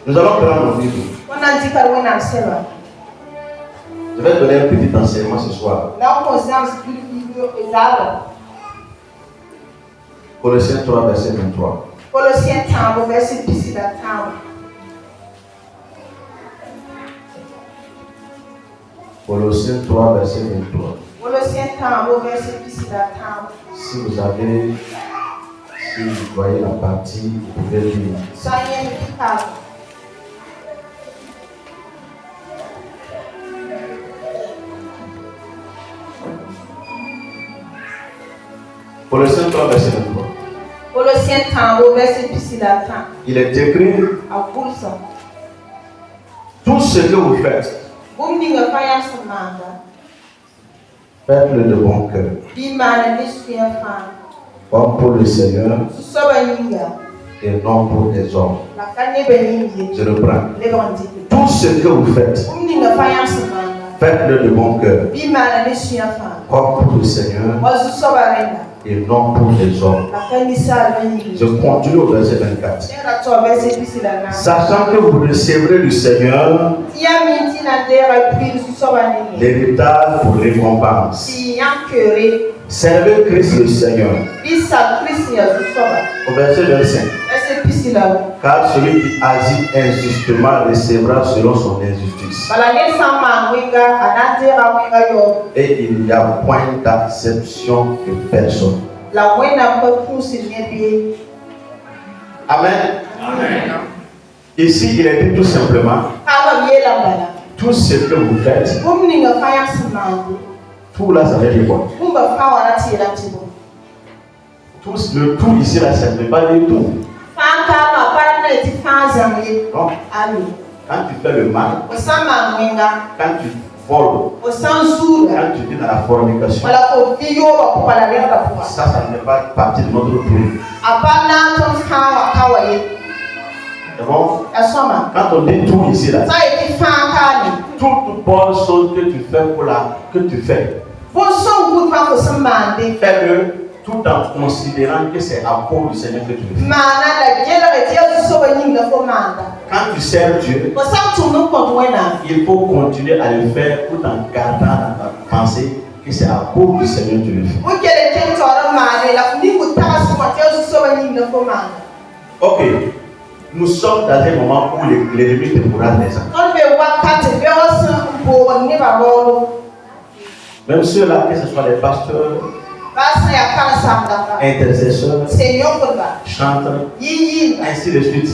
Nous allons prendre nos livres. Je vais donner un petit enseignement ce soir. Colossiens 3, verset 23. Colossiens 3, verset 23. Colossiens 3, verset 23. Colossiens 3, verset 23. Si vous voyez la partie, vous pouvez lire. Colossiens 3, verset 23. Colossiens 3, verset 23. Il est écrit: tout ce que vous faites, faites-le de bon cœur, comme pour le Seigneur et non pour les hommes. Je reprends. Tout ce que vous faites, faites-le de bon cœur, comme pour le Seigneur et non pour les hommes. Je continue au verset 24. Sachant que vous recevrez du Seigneur l'héritage pour récompense. Servez Christ le Seigneur. Au verset 25. Car celui qui agit injustement recevra selon son injustice. Et il n'y a point d'acception de personne. Amen. Amen. Ici, il est dit tout simplement: tout ce que vous faites, tout là, ça veut dire quoi? Le tout ici, là, ça ne veut pas dire tout. Non. Quand tu fais le mal, quand tu voles, quand tu vis dans la fornication, ça ne fait pas partie de notre tout. C'est bon? Quand on dit tout ici, là, toute bonne chose que tu fais que tu fais, fais-le tout en considérant que c'est à cause du Seigneur que tu le fais. Quand tu sers Dieu, il faut continuer à le faire tout en gardant dans ta pensée que c'est à cause du Seigneur que tu le fais. Ok, nous sommes dans un moment où l'ennemi te pourra les ans. Même ceux-là, que ce soit les pasteurs, intercesseurs, chanteurs, ainsi de suite.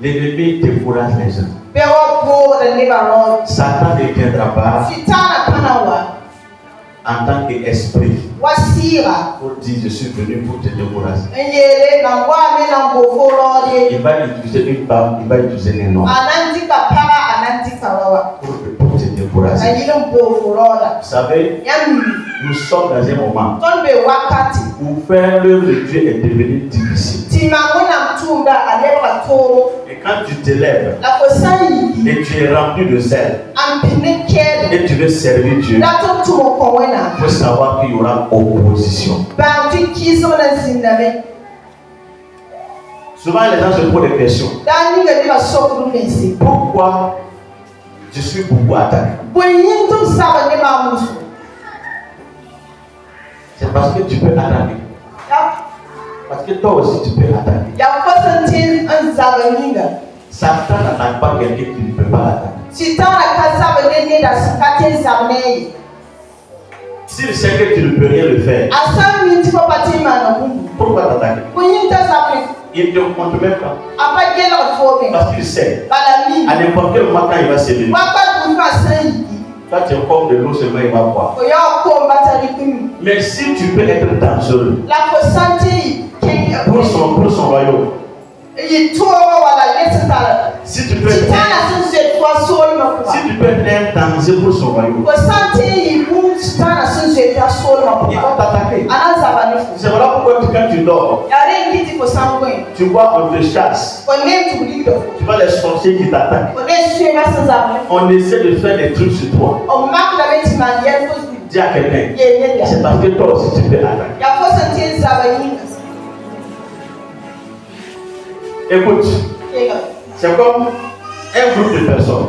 L'ennemi te pourra les gens. Satan ne viendra pas en tant qu'esprit pour dire je suis venu pour te décourager. Il va utiliser une femme, il va utiliser un homme pour te décourager. Vous savez, nous sommes dans un moment où faire l'œuvre de Dieu est devenu difficile. Et quand tu te lèves et tu es rempli de zèle et tu veux servir Dieu, il faut savoir qu'il y aura opposition. Souvent les gens se posent des questions. Pourquoi je suis beaucoup attaqué? C'est parce que tu peux attaquer. Parce que toi aussi tu peux attaquer. Satan n'attaque pas quelqu'un qui ne peut pas attaquer. S'il sait que tu ne peux rien le faire, pourquoi t'attaquer? Il ne te compte même pas. Parce qu'il sait, à n'importe quel moment quand il va se lever, quand tu es comme de l'eau seulement, il va boire. Mais si tu peux être dangereux pour son royaume, si tu peux être un danger pour son royaume, il va t'attaquer. C'est voilà pourquoi quand tu dors, tu vois on te chasse. Tu vois les sorciers qui t'attaquent. On essaie de faire des trucs sur toi. Dis à quelqu'un, c'est parce que toi aussi tu peux attaquer. Écoute, C'est comme un groupe de personnes.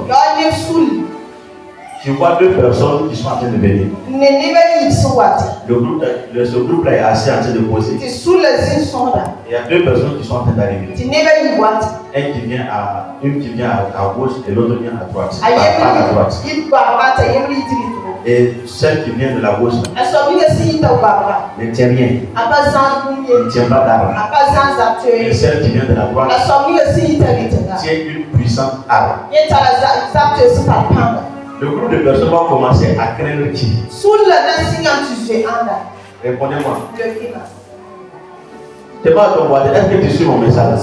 Tu vois deux personnes qui sont en train de venir. Ce groupe-là est assis en train de poser. Il y a deux personnes qui sont en train d'arriver. Une qui vient à gauche et l'autre vient à droite. Pas à droite. Et celle qui vient de la gauche ne tient rien. Elle ne tient pas d'arme. Et celle qui vient de la droite tient une puissante arme. Le groupe de personnes va commencer à craindre qui? Répondez-moi. C'est pas ton voisin. Est-ce que tu suis mon message?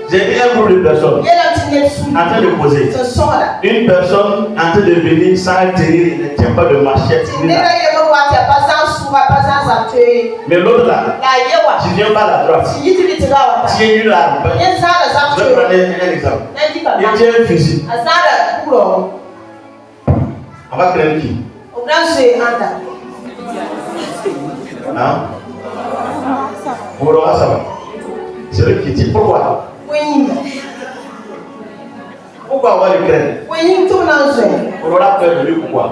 J'ai dit un groupe de personnes en train de poser. Une personne en train de venir sans atterrir, il ne tient pas de machette. Mais l'autre là, tu viens pas à la droite. Tu es une arme. Je vais prendre un exemple. Il tient un fusil. On va craindre qui? Hein? Pour ça va. C'est le qui tient. Pourquoi? Pourquoi on va le craindre? On aura peur de lui, pourquoi?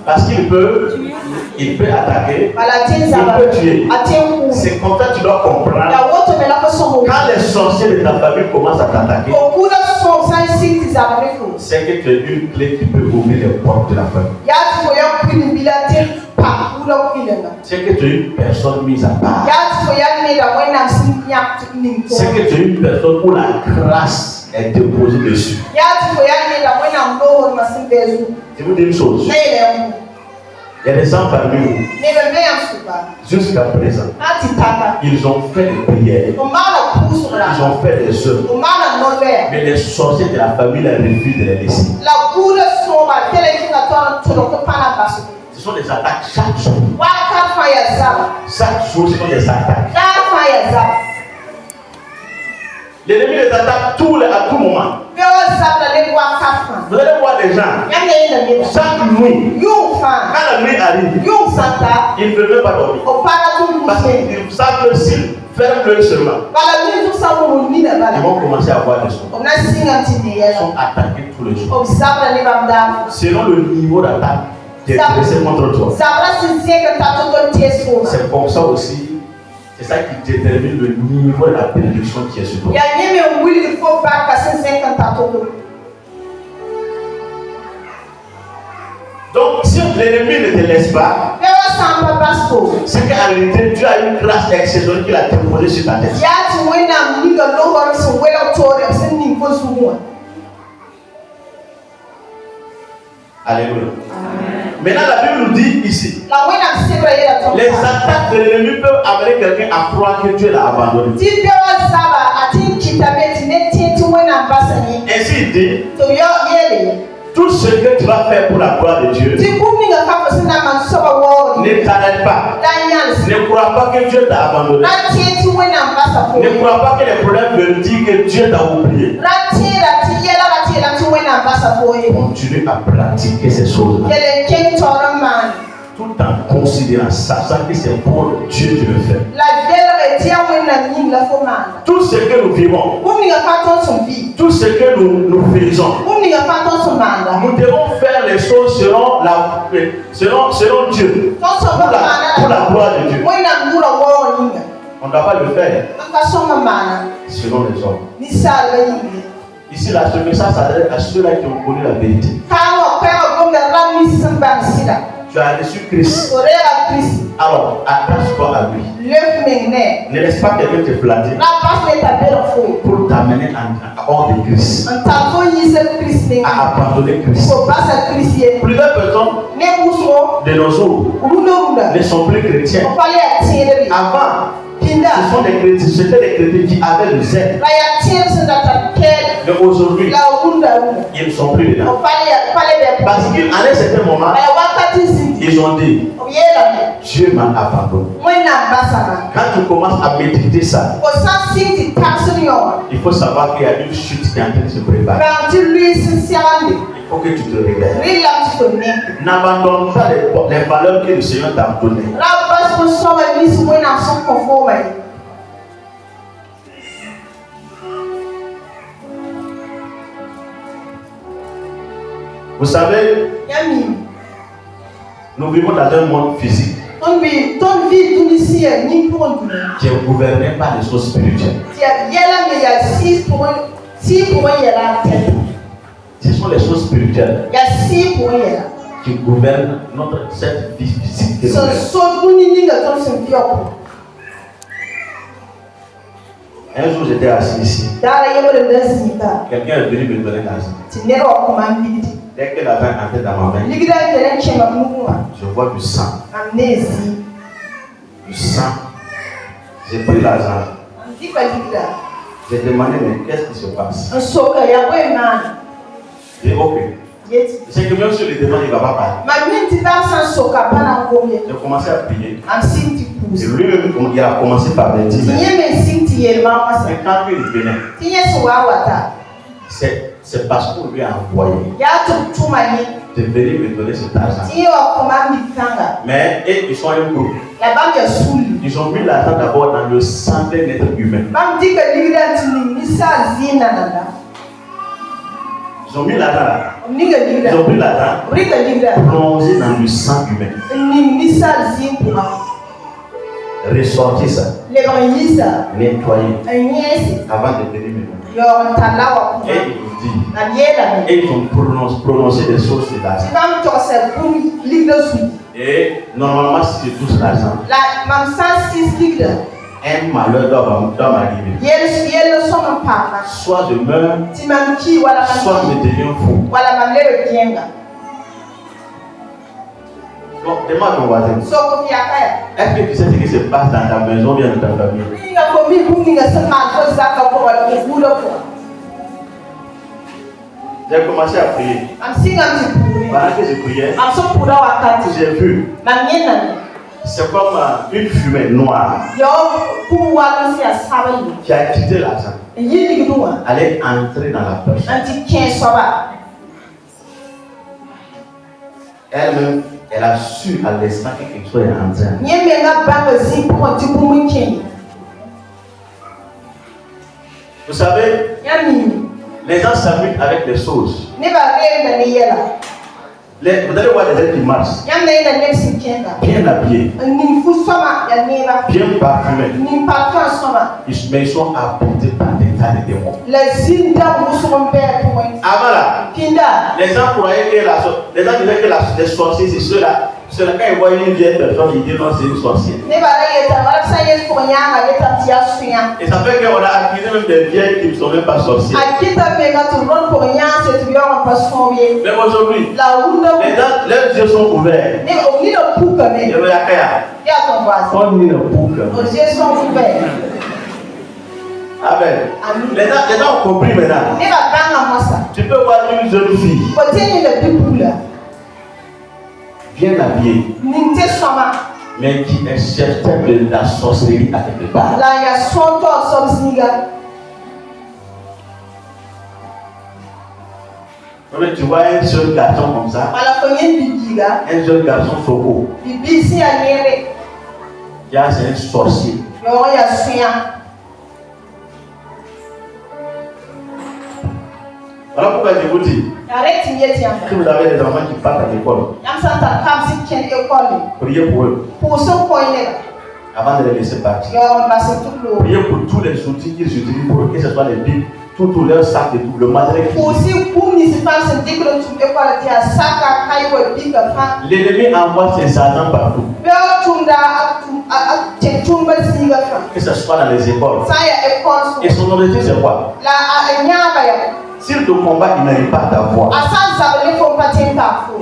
Parce qu'il peut attaquer, il peut tuer. C'est comme ça que tu dois comprendre. Quand les sorciers de ta famille commencent à t'attaquer, c'est que tu as une clé qui peut ouvrir les portes de la famille. C'est que tu es une personne mise à part. C'est que tu es une personne où la grâce est déposée dessus. Je vous dis une chose. Il y a des gens parmi vous, jusqu'à présent, ils ont fait des prières, ils ont fait des œuvres, mais les sorciers de la famille refusent de les laisser. Ce sont des attaques chaque jour. Chaque jour, ce sont des attaques. L'ennemi les attaque à tout moment. Vous allez voir des gens, chaque nuit, quand la nuit arrive, ils ne peuvent même pas dormir. Parce qu'ils savent que s'ils ferment l'œil seulement, ils vont commencer à avoir des sons. Ils sont attaqués tous les jours. Selon le niveau d'attaque qui est dressé contre toi. C'est comme ça aussi. C'est ça qui détermine le niveau de la bénédiction qui est sur toi. Donc, si l'ennemi ne te laisse pas, c'est qu'en réalité, Dieu a une grâce exceptionnelle qu'il a déposée sur ta tête. Alléluia. Maintenant, la Bible nous dit ici, les attaques de l'ennemi peuvent amener quelqu'un à croire que Dieu l'a abandonné. Ainsi il dit, tout ce que tu vas faire pour la gloire de Dieu, ne t'arrête pas. Ne crois pas que Dieu t'a abandonné. Ne crois pas que les problèmes veulent dire que Dieu t'a oublié. Continue à pratiquer ces choses-là. Tout en considérant, sachant que c'est pour Dieu que tu le fais. Tout ce que nous vivons, tout ce que nous faisons, nous devons faire les choses selon Dieu, pour la gloire de Dieu. On ne doit pas le faire selon les hommes. Ici, là, ce message s'adresse à ceux-là qui ont connu la vérité. Tu as reçu Christ. Alors, attache-toi à lui. Ne laisse pas quelqu'un te flatter pour t'amener hors de Christ. À abandonner Christ. Plusieurs personnes de nos jours ne sont plus chrétiens. Avant, ce sont des chrétiens, c'était des chrétiens qui avaient le zèle. Mais aujourd'hui, ils ne sont plus dedans. Parce qu'à un certain moment, ils ont dit, Dieu m'a abandonné. Quand tu commences à méditer ça, il faut savoir qu'il y a une chute qui est en train de se préparer. Il faut que tu te réveilles. N'abandonne pas les valeurs que le Seigneur t'a données. Vous savez, nous vivons dans un monde physique qui est gouverné par les choses spirituelles. Ce sont les choses spirituelles qui gouvernent cette vie physique. Un jour, j'étais assis ici. Quelqu'un est venu me donner l'argent. Dès que la main entrait dans ma main, je vois du sang. Du sang. J'ai pris l'argent. J'ai demandé, mais qu'est-ce qui se passe? J'ai dit, ok. C'est que même sur les demandes, il ne va pas parler. J'ai commencé à prier. Et lui-même, il a commencé par me dire, mais quand il venait, c'est parce qu'on lui a envoyé de venir me donner cet argent. Mais ils sont un groupe. Ils ont mis l'argent d'abord dans le sang d'un être humain. Ils ont mis l'argent là. Ils ont pris l'argent, plongé dans le sang humain. Ressortir ça. Nettoyer. Avant de venir me donner. Et ils vous disent. Et ils ont prononcé des choses sur l'argent. Et normalement, si je touche l'argent, un malheur doit m'arriver. Soit je meurs, soit je deviens fou. Donc, demande à ton voisin. Est-ce que tu sais ce qui se passe dans ta maison ou bien dans ta famille? J'ai commencé à prier. Pendant que je priais, j'ai vu. C'est comme une fumée noire qui a quitté l'argent. Elle est entrée dans la personne. Elle-même, elle a su à l'instant que quelque chose est en train. Vous savez, les gens s'amusent avec les choses. Vous allez voir des gens qui marchent, bien habillés, bien parfumés, mais ils sont apportés par des tas de démons. Avant là, les gens croyaient que les gens disaient que les sorciers c'est ceux-là. Quand ils voient une vieille personne, ils disent non, c'est une sorcière. Et ça fait qu'on a accusé même des vieilles qui ne sont même pas sorcières. Mais aujourd'hui, leurs yeux sont ouverts. Nos yeux sont ouverts. Amen. Les gens ont compris maintenant. Tu peux voir une jeune fille bien habillée, mais qui est certaine de la sorcellerie à quelque part. Tu vois un jeune garçon comme ça, un jeune garçon Soko, qui a un sorcier. Voilà pourquoi je vous dis que vous avez des enfants qui partent à l'école. Priez pour eux avant de les laisser partir. Priez pour tous les outils qu'ils utilisent pour eux, que ce soit les bibles, tous leurs sacs et tout, le matériel. L'ennemi envoie ses agents partout. Que ce soit dans les écoles. Et son objectif c'est quoi? S'il te combat, il n'arrive pas à t'avoir.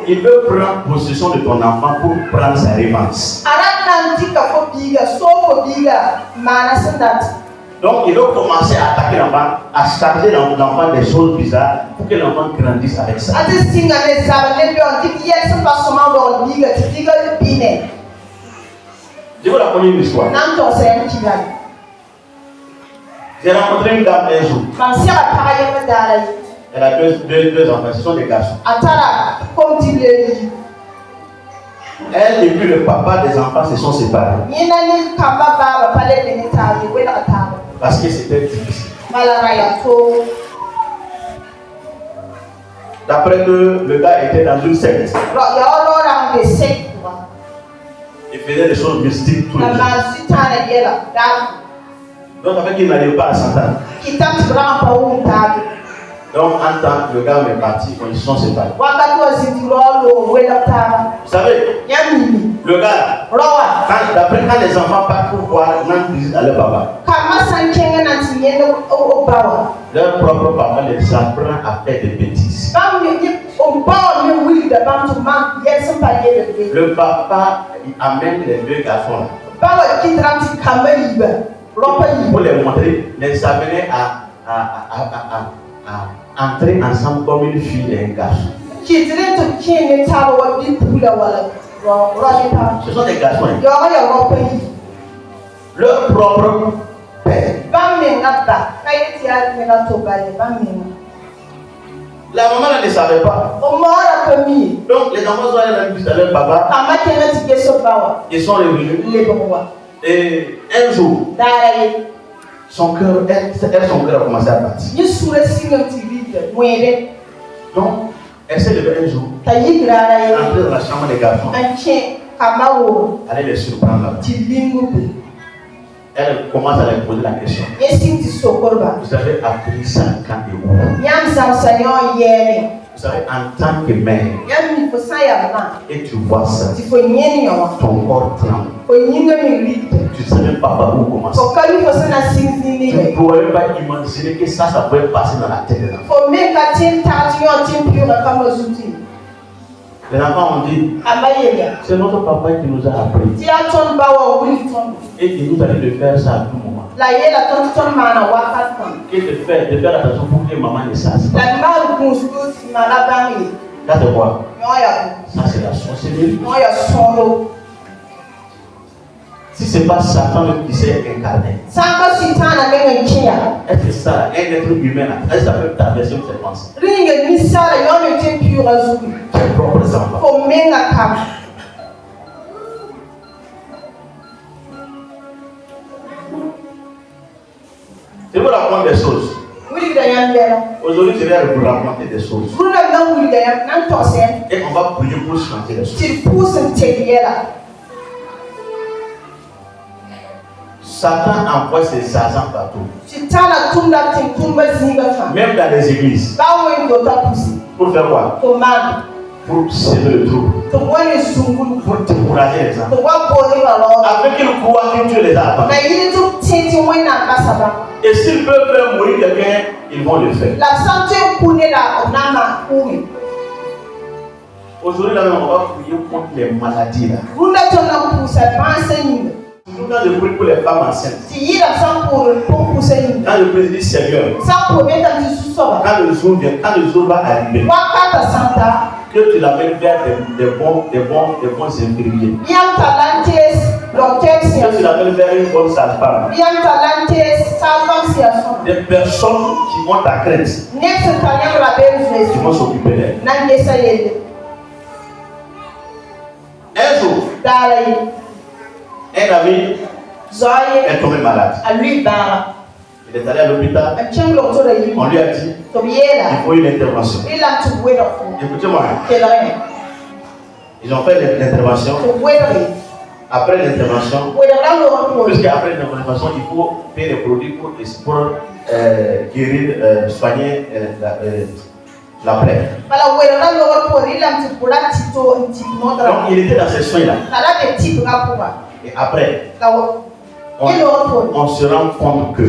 Il veut prendre possession de ton enfant pour prendre sa revanche. Donc il veut commencer à attaquer l'enfant, à charger l'enfant des choses bizarres pour que l'enfant grandisse avec ça. Je vais vous raconter une histoire. J'ai rencontré une dame un jour. Elle a deux enfants, ce sont des garçons. Elle et puis le papa des enfants se sont séparés. Parce que c'était difficile. D'après que le gars était dans une secte. Il faisait des choses mystiques tous les jours. Donc avec il n'allait pas à Satan. Donc en temps le gars est parti, ils sont séparés. Vous savez, le gars, quand les enfants partent pour voir, ils disent à leur papa. Leur propre papa les apprend à faire des bêtises. Le papa il amène les deux garçons pour les montrer, les amener à entrer ensemble comme une fille et un garçon. Ce sont des garçons. Leur propre père. La maman ne savait pas. Donc les enfants sont allés à leur papa. Ils sont revenus. Et un jour, son cœur a commencé à battre. Donc, elle s'est levée un jour, entrer dans la chambre des garçons, aller les surprendre là-bas. Elle commence à leur poser la question. Vous avez appris ça quand et où? Vous savez, en tant que mère, et tu vois ça, ton corps tremble. Tu ne sais même pas par où commencer. Tu ne pourrais pas imaginer que ça pouvait passer dans la tête des enfants. Les enfants ont dit, c'est notre papa qui nous a appris. Et qui nous a dit de faire ça à tout moment. Et de faire attention pour que maman ne sache pas. Ça c'est quoi? Ça c'est la sorcellerie. Si ce n'est pas Satan qui s'est incarné, est-ce que ça, un être humain, est-ce que ça peut traverser cette pensée? Tes propres enfants. Je vous raconte des choses. Aujourd'hui, je vais vous raconter des choses. Et on va prier pour changer les choses. Satan envoie ses agents partout. Même dans les églises. Pour faire quoi? Pour semer le trouble. Pour décourager les gens. Afin qu'ils croient que Dieu les a appelés. Et s'ils peuvent faire mourir quelqu'un, ils vont le faire. Aujourd'hui, on va prier contre les maladies. Surtout quand je prie pour les femmes enceintes. Quand je prie, Seigneur, quand le jour va arriver, que tu l'amènes vers des bons infirmiers. Que tu l'amènes vers une bonne sage-femme. Des personnes qui ont ta crainte, qui vont s'occuper d'elle. Un jour, un ami est tombé malade. Il est allé à l'hôpital. On lui a dit il faut une intervention. Écoutez-moi. Ils ont fait l'intervention. Après l'intervention, puisqu'après l'intervention, il faut payer les produits pour guérir, soigner la plaie. Donc il était dans ces soins-là. Et après, on se rend compte que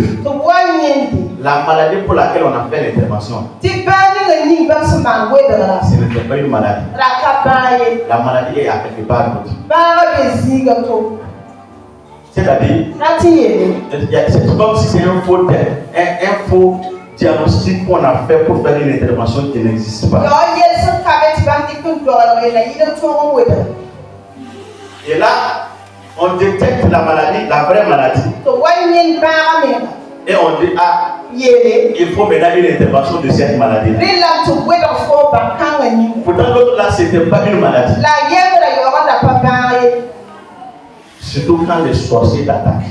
la maladie pour laquelle on a fait l'intervention, ce n'était pas une maladie. La maladie est à quelque part d'autre. C'est-à-dire, c'est comme si c'est un faux diagnostic qu'on a fait pour faire une intervention qui n'existe pas. Et là, on détecte la maladie, la vraie maladie. Et on dit, il faut maintenant une intervention de cette maladie. Pourtant, l'autre là, ce n'était pas une maladie. Surtout quand les sorciers t'attaquent.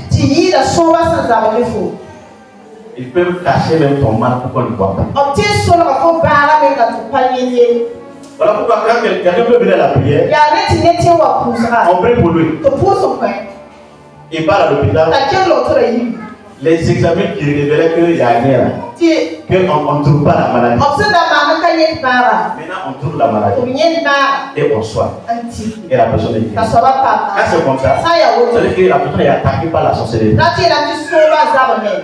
Ils peuvent cacher même ton mal pour qu'on ne voit pas. Voilà pourquoi quand quelqu'un peut venir à la prière, on prie pour lui. Il part à l'hôpital. Les examens qui révélaient qu'il y a rien, qu'on ne trouve pas la maladie. Maintenant, on trouve la maladie et on soigne. Et la personne est guérie. Quand c'est comme ça, ça veut dire que la personne est attaquée par la sorcellerie.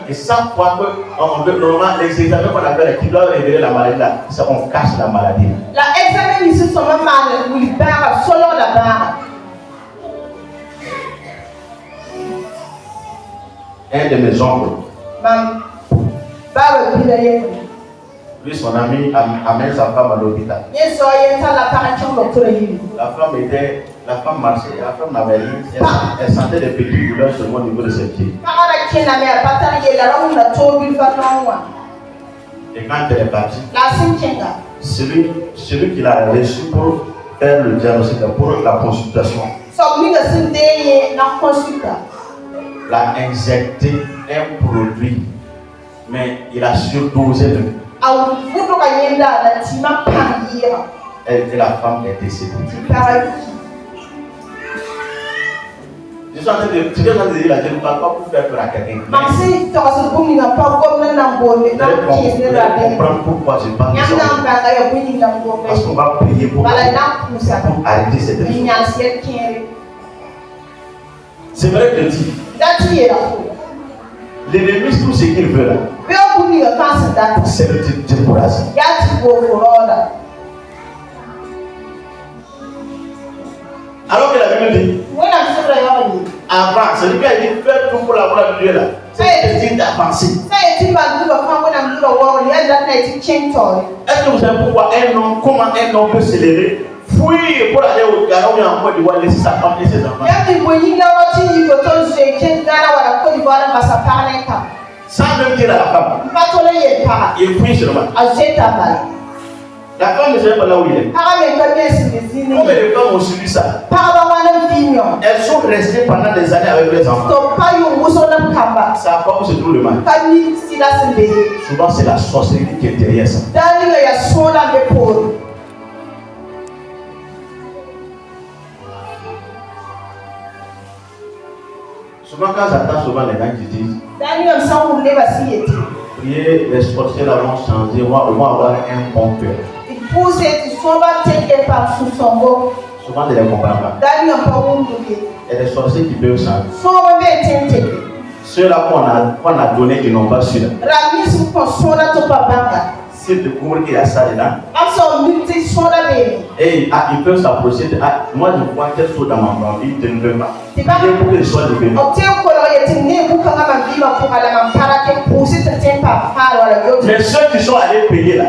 Et chaque fois qu'on veut, normalement, les examens qu'on appelle qui doivent révéler la maladie, là, on cache la maladie. Un de mes oncles, lui, son ami, amène sa femme à l'hôpital. La femme marchait, la femme n'avait rien. Elle sentait des petites douleurs seulement au niveau de ses pieds. Et quand elle est partie, celui qui l'a reçu pour faire le diagnostic, pour la consultation, l'a injecté un produit, mais il a surdosé de. Et la femme est décédée. Je suis en train de dire là, je ne parle pas pour faire peur à quelqu'un. Vous allez comprendre pourquoi je parle de ça. Parce qu'on va prier pour arrêter cette vie. C'est vrai que dit. L'ennemi, tout ce qu'il veut là, c'est de te décourager. Alors que la Bible dit, avant, celui qui a dit faire tout pour la gloire de Dieu là, c'est une petite avancée. Est-ce que vous savez pourquoi comment un homme peut s'élever, fuir pour aller au Ghana ou en Côte d'Ivoire, laisser sa femme et ses enfants? Sans même dire à la femme, il fuit seulement. La femme ne sait pas là où il est. Combien de femmes ont subi ça? Elles sont restées pendant des années avec les enfants. Ça a pas où se trouve le mal. Souvent c'est la sorcellerie qui est derrière ça. Souvent quand j'entends souvent les gens qui disent priez, les sorciers là vont changer, vont avoir un bon cœur. Souvent je ne les comprends pas. Il y a des sorciers qui peuvent changer. Ceux-là qu'on a donné qui n'ont pas su. S'ils découvrent qu'il y a ça dedans, et ils peuvent s'approcher de moi je vois quelque chose dans ma vie, je ne veux pas. Il faut que je sois devenu. Mais ceux qui sont allés payer là,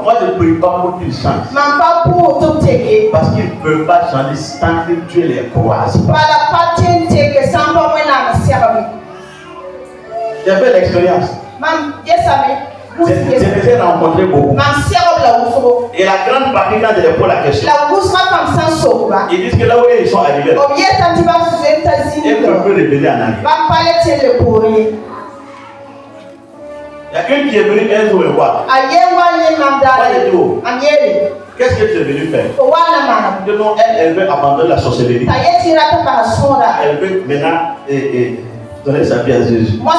moi je ne prie pas pour qu'ils changent. Parce qu'ils ne peuvent pas changer tant que Dieu les croise. J'avais l'expérience. Je les ai rencontrés beaucoup. Et la grande partie quand je les pose la question, ils disent que là où ils sont arrivés, ils peuvent révéler en arrière. Il y a une qui est venue un jour et voir. Qu'est-ce que tu es venu faire? Non, elle veut abandonner la sorcellerie. Elle veut maintenant donner sa vie à Jésus. Moi,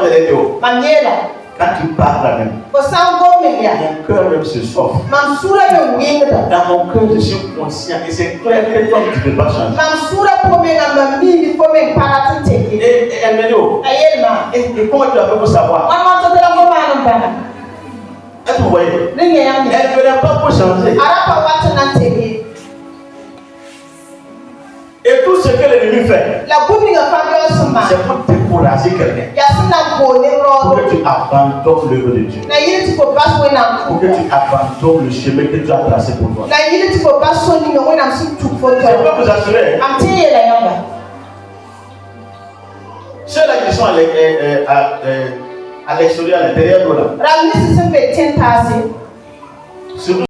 je l'ai dit, quand tu parles là même, mon cœur même se sauve. Dans mon cœur, je suis conscient et c'est clair que toi, tu ne peux pas changer. Et elle me dit, et comment tu as fait pour savoir? Est-ce que vous voyez? Elle ne venait pas pour changer. Et tout ce que l'ennemi fait, c'est pour décourager quelqu'un. Pour que tu abandonnes l'œuvre de Dieu. Pour que tu abandonnes le chemin que Dieu a tracé pour toi. Je peux vous assurer. Ceux-là qui sont à l'extérieur, à l'intérieur de là.